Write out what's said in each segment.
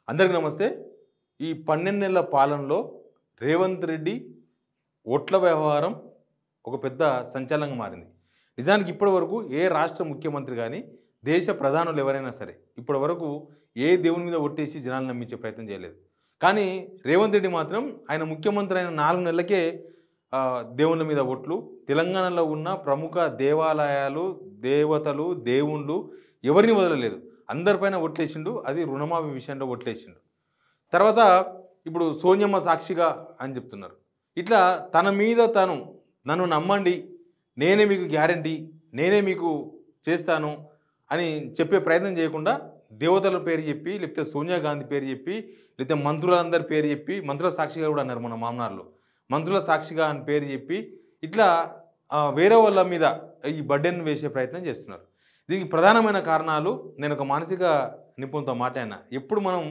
అందరికీ నమస్తే. ఈ 12 నెలల పాలనలో రేవంత్ రెడ్డి ఓట్ల వ్యవహారం ఒక పెద్ద సంచలనంగా మారింది. నిజానికి ఇప్పటివరకు ఏ రాష్ట్ర ముఖ్యమంత్రి గాని, దేశ ప్రధానులు ఎవరైనా సరే ఇప్పటివరకు ఏ దేవుని మీద ఒట్టేసి జనాలను నమ్మించే ప్రయత్నం చేయలేదు. కానీ రేవంత్ రెడ్డి మాత్రం ఆయన ముఖ్యమంత్రి అయిన 4 నెలలకే దేవుళ్ళ మీద ఒట్లు, తెలంగాణలో ఉన్న ప్రముఖ దేవాలయాలు, దేవతలు, దేవుళ్ళు ఎవరిని వదలలేదు. అందరిపైన ఒట్లేసిండు. అది రుణమాఫీ విషయంలో ఒట్లేసిండు. తర్వాత ఇప్పుడు సోనియమ్మ సాక్షిగా అని చెప్తున్నారు. ఇట్లా తన మీద తను నన్ను నమ్మండి, నేనే మీకు గ్యారంటీ, నేనే మీకు చేస్తాను అని చెప్పే ప్రయత్నం చేయకుండా దేవతల పేరు చెప్పి, లేకపోతే సోనియా గాంధీ పేరు చెప్పి, లేకపోతే మంత్రులందరి పేరు చెప్పి, మంత్రుల సాక్షిగా కూడా అన్నారు మన మామనార్లో, మంత్రుల సాక్షిగా అని పేరు చెప్పి ఇట్లా వేరే వాళ్ళ మీద ఈ బర్డెన్ వేసే ప్రయత్నం చేస్తున్నారు. దీనికి ప్రధానమైన కారణాలు నేను ఒక మానసిక నిపుణులతో మాట్లాడినా. ఎప్పుడు మనం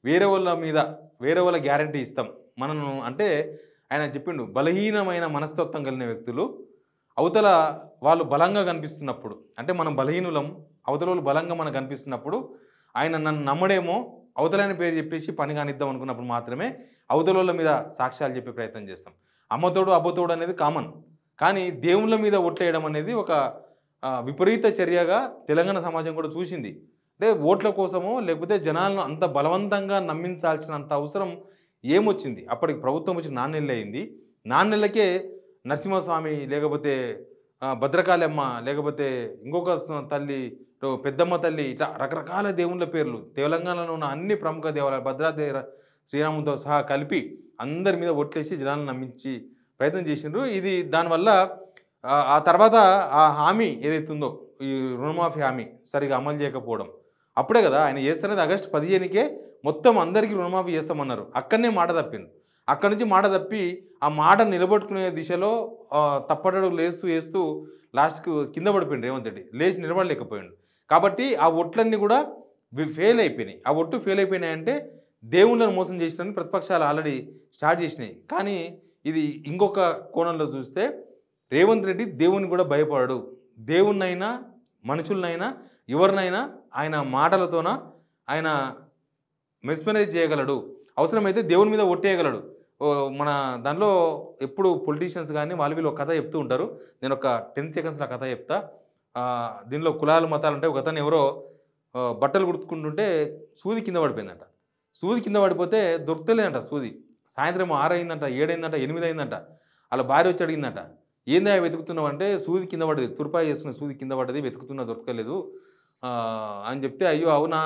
వేరే వాళ్ళ మీద వేరే వాళ్ళ గ్యారంటీ ఇస్తాం మనను అంటే ఆయన చెప్పిండు, బలహీనమైన మనస్తత్వం కలిగిన వ్యక్తులు అవతల వాళ్ళు బలంగా కనిపిస్తున్నప్పుడు, అంటే మనం బలహీనులం, అవతల వాళ్ళు బలంగా మనకు కనిపిస్తున్నప్పుడు ఆయన నన్ను నమ్మడేమో, అవతలైన పేరు చెప్పేసి పని కానిద్దాం అనుకున్నప్పుడు మాత్రమే అవతల వాళ్ళ మీద సాక్ష్యాలు చెప్పే ప్రయత్నం చేస్తాం. అమ్మతోడు అబ్బతోడు అనేది కామన్. కానీ దేవుళ్ళ మీద ఒట్లేయడం అనేది ఒక విపరీత చర్యగా తెలంగాణ సమాజం కూడా చూసింది. అంటే ఓట్ల కోసమో లేకపోతే జనాలను అంత బలవంతంగా నమ్మించాల్సినంత అవసరం ఏమొచ్చింది? అప్పటికి ప్రభుత్వం వచ్చి 4 నెలలు అయింది. 4 నెలలకే నరసింహస్వామి, లేకపోతే భద్రకాళమ్మ, లేకపోతే ఇంకొక తల్లి, పెద్దమ్మ తల్లి, ఇట్లా రకరకాల దేవుళ్ళ పేర్లు తెలంగాణలో ఉన్న అన్ని ప్రముఖ దేవాలయాలు, భద్రాద్రి శ్రీరాముతో సహా కలిపి అందరి మీద ఒట్లేసి జనాలను నమ్మించి ప్రయత్నం చేసిండ్రు. ఇది దానివల్ల ఆ తర్వాత ఆ హామీ ఏదైతుందో ఈ రుణమాఫీ హామీ సరిగా అమలు చేయకపోవడం, అప్పుడే కదా ఆయన చేస్తున్నది ఆగస్టు 15కే మొత్తం అందరికీ రుణమాఫీ చేస్తామన్నారు. అక్కడనే మాట తప్పింది. అక్కడి నుంచి మాట తప్పి ఆ మాట నిలబెట్టుకునే దిశలో తప్పటడు వేస్తూ లాస్ట్కు కింద పడిపోయింది రేవంత్ రెడ్డి. లేచి నిలబడలేకపోయిండు. కాబట్టి ఆ ఒట్లన్నీ కూడా ఫెయిల్ అయిపోయినాయి. ఆ ఒట్టు ఫెయిల్ అయిపోయినాయంటే దేవుళ్ళను మోసం చేసినని ప్రతిపక్షాలు ఆల్రెడీ స్టార్ట్ చేసినాయి. కానీ ఇది ఇంకొక కోణంలో చూస్తే రేవంత్ రెడ్డి దేవుని కూడా భయపడడు. దేవుణ్ణైనా మనుషులనైనా ఎవరినైనా ఆయన మాటలతోన ఆయన మెస్మరైజ్ చేయగలడు. అవసరమైతే దేవుని మీద ఒట్టేయగలడు. మన దానిలో ఎప్పుడు పొలిటీషియన్స్ కానీ వాళ్ళు వీళ్ళు ఒక కథ చెప్తూ ఉంటారు. నేను ఒక 10 సెకండ్స్లో కథ చెప్తా. దీనిలో కులాలు మతాలు అంటే ఒక అతను ఎవరో బట్టలు కుడుతుకుంటుంటే సూది కింద పడిపోయిందంట. సూది కింద పడిపోతే దొరుకుతలేదంట సూది. సాయంత్రం 6 అయిందంట, 7 అయిందంట, 8 అయిందంట. వాళ్ళ భార్య వచ్చి అడిగిందంట, ఏందా వెతుకుతున్నావు అంటే, సూది కింద పడ్డది, తుర్పాయి చేసుకున్న సూది కింద పడ్డది, వెతుకుతున్నా దొరకలేదు అని చెప్తే, అయ్యో అవునా,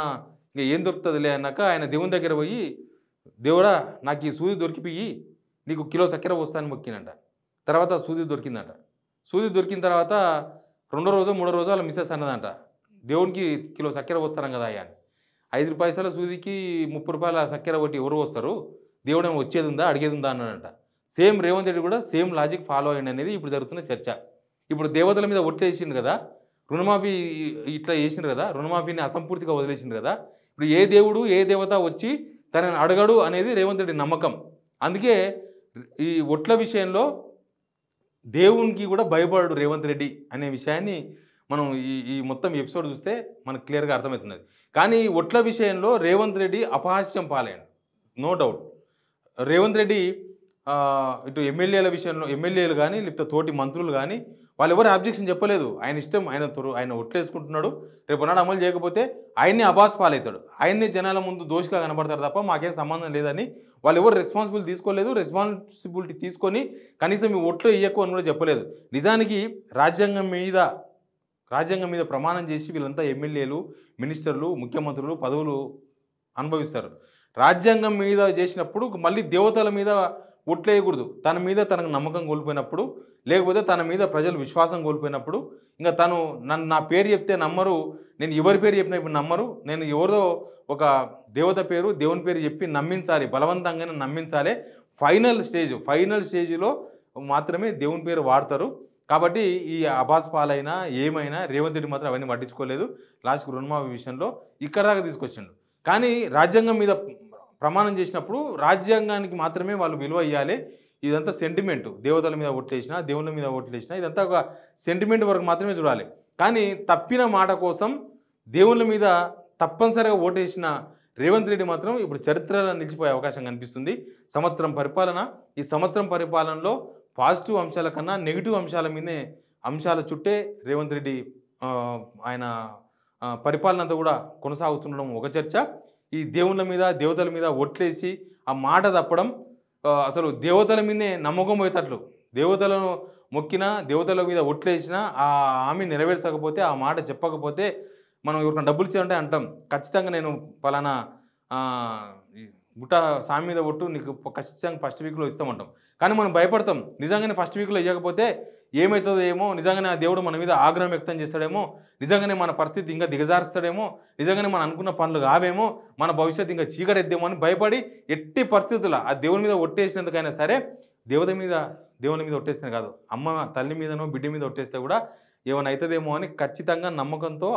ఇంకా ఏం దొరుకుతుందిలే అన్నాక ఆయన దేవుని దగ్గర పోయి, దేవుడా నాకు ఈ సూది దొరికిపోయి నీకు కిలో చక్కెర పోస్తాను మొక్కినంట. తర్వాత సూది దొరికిందంట. సూది దొరికిన తర్వాత 2వ రోజు 3వ రోజు వాళ్ళ మిస్సెస్ అన్నదంట, దేవునికి కిలో చక్కెర పోస్తారం కదా అయ్యా అని. 5 పైసల సూదికి 30 రూపాయల చక్కెర కొట్టి ఎవరు వస్తారు, దేవుడు ఏమో వచ్చేది ఉందా అడిగేది ఉందా అన్నాడంట. సేమ్ రేవంత్ రెడ్డి కూడా సేమ్ లాజిక్ ఫాలో అయ్యండి అనేది ఇప్పుడు జరుగుతున్న చర్చ. ఇప్పుడు దేవతల మీద ఒట్టేసిండు కదా, రుణమాఫీ ఇట్లా చేసిండ్రు కదా, రుణమాఫీని అసంపూర్తిగా వదిలేసిండ్రు కదా, ఇప్పుడు ఏ దేవుడు ఏ దేవత వచ్చి తనని అడగడు అనేది రేవంత్ రెడ్డి నమ్మకం. అందుకే ఈ ఒట్ల విషయంలో దేవునికి కూడా భయపడడు రేవంత్ రెడ్డి అనే విషయాన్ని మనం ఈ మొత్తం ఎపిసోడ్ చూస్తే మనకు క్లియర్గా అర్థమవుతున్నది. కానీ ఒట్ల విషయంలో రేవంత్ రెడ్డి అపహాస్యం పాలయ్యాడు, నో డౌట్. రేవంత్ రెడ్డి ఇటు ఎమ్మెల్యేల విషయంలో ఎమ్మెల్యేలు కానీ లేకపోతే తోటి మంత్రులు కానీ వాళ్ళు ఎవరు అబ్జెక్షన్ చెప్పలేదు. ఆయన ఇష్టం, ఆయన ఒట్లేసుకుంటున్నాడు. రేపు నాడు అమలు చేయకపోతే ఆయన్ని అబాస్ పాలవుతాడు, ఆయన్ని జనాల ముందు దోషిగా కనబడతారు తప్ప మాకేం సంబంధం లేదని వాళ్ళు ఎవరు రెస్పాన్సిబిలిటీ తీసుకోలేదు. రెస్పాన్సిబిలిటీ తీసుకొని కనీసం ఈ ఒట్లు ఇయ్యకు అని కూడా చెప్పలేదు. నిజానికి రాజ్యాంగం మీద ప్రమాణం చేసి వీళ్ళంతా ఎమ్మెల్యేలు, మినిస్టర్లు, ముఖ్యమంత్రులు పదవులు అనుభవిస్తారు. రాజ్యాంగం మీద చేసినప్పుడు మళ్ళీ దేవతల మీద ఒట్లేయకూడదు. తన మీద తనకు నమ్మకం కోల్పోయినప్పుడు, లేకపోతే తన మీద ప్రజలు విశ్వాసం కోల్పోయినప్పుడు, ఇంకా తను నా పేరు చెప్తే నమ్మరు, నేను ఎవరి పేరు చెప్పినా ఇప్పుడు నమ్మరు, నేను ఎవరిదో ఒక దేవత పేరు దేవుని పేరు చెప్పి నమ్మించాలి, బలవంతంగానే నమ్మించాలి. ఫైనల్ స్టేజ్లో మాత్రమే దేవుని పేరు వాడతారు. కాబట్టి ఈ అబాస్ పాలైనా ఏమైనా రేవంత్ రెడ్డి మాత్రం అవన్నీ పట్టించుకోలేదు. లాస్ట్కు రుణమాఫీ విషయంలో ఇక్కడ దాకా తీసుకొచ్చిండు. కానీ రాజ్యాంగం మీద ప్రమాణం చేసినప్పుడు రాజ్యాంగానికి మాత్రమే వాళ్ళు విలువ ఇవ్వాలి. ఇదంతా సెంటిమెంట్. దేవతల మీద ఓట్లేసినా, దేవుళ్ళ మీద ఓట్లేసినా ఇదంతా ఒక సెంటిమెంట్ వరకు మాత్రమే చూడాలి. కానీ తప్పిన మాట కోసం దేవుళ్ళ మీద తప్పనిసరిగా ఓటేసిన రేవంత్ రెడ్డి మాత్రం ఇప్పుడు చరిత్రలో నిలిచిపోయే అవకాశం కనిపిస్తుంది. సంవత్సరం పరిపాలన, ఈ సంవత్సరం పరిపాలనలో పాజిటివ్ అంశాల కన్నా నెగెటివ్ అంశాల చుట్టే రేవంత్ రెడ్డి ఆయన పరిపాలన అంతా కూడా కొనసాగుతుండడం ఒక చర్చ. ఈ దేవుళ్ళ మీద, దేవతల మీద ఒట్లేసి ఆ మాట తప్పడం, అసలు దేవతల మీదే నమ్మకం పోయేటట్లు, దేవతలను మొక్కినా, దేవతల మీద ఒట్లేసినా ఆ హామీ నెరవేర్చకపోతే, ఆ మాట చెప్పకపోతే, మనం ఎవరికైనా డబ్బులు ఇచ్చామంటే అంటాం ఖచ్చితంగా నేను పలానా ఈ బుట్ట సామి మీద ఒట్టు నీకు ఖచ్చితంగా ఫస్ట్ వీక్‌లో ఇస్తామంటాం. కానీ మనం భయపడతాం. నిజంగానే ఫస్ట్ వీక్‌లో ఇయ్యకపోతే ఏమైతుందో ఏమో, నిజంగానే ఆ దేవుడు మన మీద ఆగ్రహం వ్యక్తం చేస్తాడేమో, నిజంగానే మన పరిస్థితి ఇంకా దిగజారుస్తాడేమో, నిజంగానే మనం అనుకున్న పనులు కావేమో, మన భవిష్యత్తు ఇంకా చీకటెద్దేమో అని భయపడి ఎట్టి పరిస్థితుల్లో ఆ దేవుని మీద ఒట్టేసినందుకైనా సరే, దేవుని మీద ఒట్టేస్తే కాదు, అమ్మ తల్లి మీదనో, బిడ్డ మీద ఒట్టేస్తే కూడా ఏమైనా అయితదేమో అని ఖచ్చితంగా నమ్మకంతో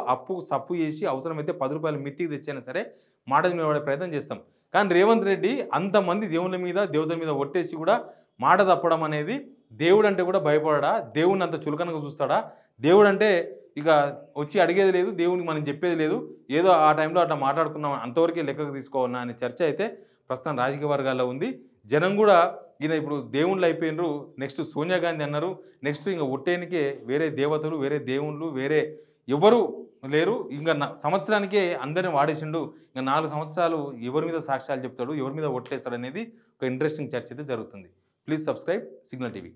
సప్పు చేసి అవసరమైతే రూ. 10 మిత్తికి తెచ్చైనా సరే మాట నిలబడే ప్రయత్నం చేస్తాం. కానీ రేవంత్ రెడ్డి అంతమంది దేవుళ్ళ మీద, దేవతల మీద ఒట్టేసి కూడా మాట తప్పడం అనేది, దేవుడంటే కూడా భయపడడా? దేవుడిని అంత చులకనగా చూస్తాడా? దేవుడంటే ఇక వచ్చి అడిగేది లేదు, దేవునికి మనం చెప్పేది లేదు, ఏదో ఆ టైంలో అట్లా మాట్లాడుకున్నాం అంతవరకే లెక్కకు తీసుకోవాలన్నా అనే చర్చ అయితే ప్రస్తుతం రాజకీయ వర్గాల్లో ఉంది. జనం కూడా ఈయన ఇప్పుడు దేవుళ్ళు అయిపోయినరు, నెక్స్ట్ సోనియా గాంధీ అన్నారు, నెక్స్ట్ ఇంక ఒట్టేనికే వేరే దేవతలు, వేరే దేవుళ్ళు, వేరే ఎవరు లేరు, ఇంక సంవత్సరానికే అందరిని వాడేసిండు, ఇంక 4 సంవత్సరాలు ఎవరి మీద సాక్ష్యాలు చెప్తాడు, ఎవరి మీద ఒట్లేస్తాడు అనేది ఒక ఇంట్రెస్టింగ్ చర్చ అయితే జరుగుతుంది. Please subscribe signal TV.